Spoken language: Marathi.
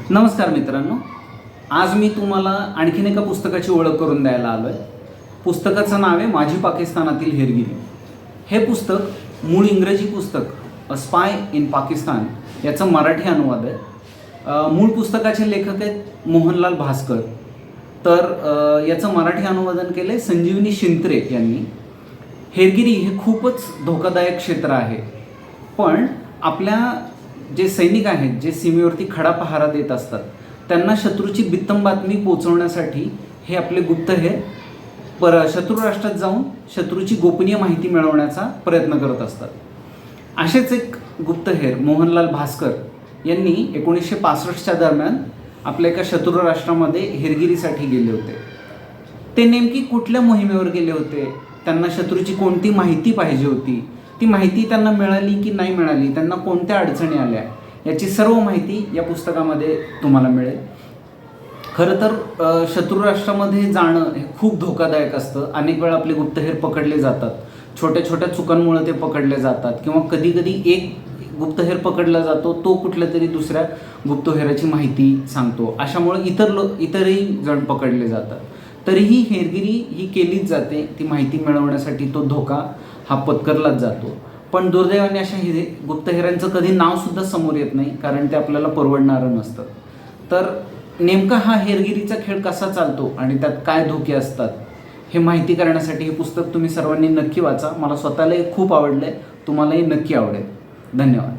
नमस्कार मित्रांनो, आज मी तुम्हाला आणखीन एका पुस्तकाची ओळख करून द्यायला आलो आहे. पुस्तकाचं नाव आहे माझी पाकिस्तानातील हेरगिरी. हे पुस्तक मूळ इंग्रजी पुस्तक अ स्पाय इन पाकिस्तान याचा मराठी अनुवाद आहे. मूळ पुस्तकाचे लेखक आहेत मोहनलाल भास्कर, तर याचं मराठी अनुवादन केलं आहे संजीवनी शिंत्रे यांनी. हेरगिरी हे खूपच धोकादायक क्षेत्र आहे, पण आपल्या जे सैनिक आहेत, जे सीमेवरती खडा पहारा देत असतात, त्यांना शत्रूची बित्तम बातमी पोचवण्यासाठी हे आपले गुप्तहेर शत्रू राष्ट्रात जाऊन शत्रूची गोपनीय माहिती मिळवण्याचा प्रयत्न करत असतात. असेच एक गुप्तहेर मोहनलाल भास्कर यांनी 1965च्या दरम्यान आपल्या एका शत्रू राष्ट्रामध्ये हेरगिरीसाठी गेले होते. ते नेमकी कुठल्या मोहिमेवर गेले होते, त्यांना शत्रूची कोणती माहिती पाहिजे होती, ती माहिती त्यांना मिळाली की नाही मिळाली, त्यांना कोणत्या अडचणी आल्या, याची सर्व माहिती या पुस्तकामध्ये तुम्हाला मिळेल. खरं तर शत्रू राष्ट्रामध्ये जाणं हे खूप धोकादायक असतं. अनेक वेळा आपले गुप्तहेर पकडले जातात, छोट्या छोट्या चुकांमुळे ते पकडले जातात, किंवा कधी कधी एक गुप्तहेर पकडला जातो, तो कुठल्या तरी दुसऱ्या गुप्तहेराची माहिती सांगतो, अशामुळे इतरही जण पकडले जातात. तरीही हेरगिरी ही केलीच जाते. ती माहिती मिळवण्यासाठी तो धोका हा पत्करलाच जातो. पण दुर्दैवाने अशा गुप्तहेरांचं कधी नावसुद्धा समोर येत नाही, कारण ते आपल्याला परवडणारं नसतं. तर नेमका हा हेरगिरीचा खेळ कसा चालतो आणि त्यात काय धोके असतात हे माहिती करण्यासाठी हे पुस्तक तुम्ही सर्वांनी नक्की वाचा. मला स्वतःलाही खूप आवडलं आहे, तुम्हालाही नक्की आवडेल. धन्यवाद.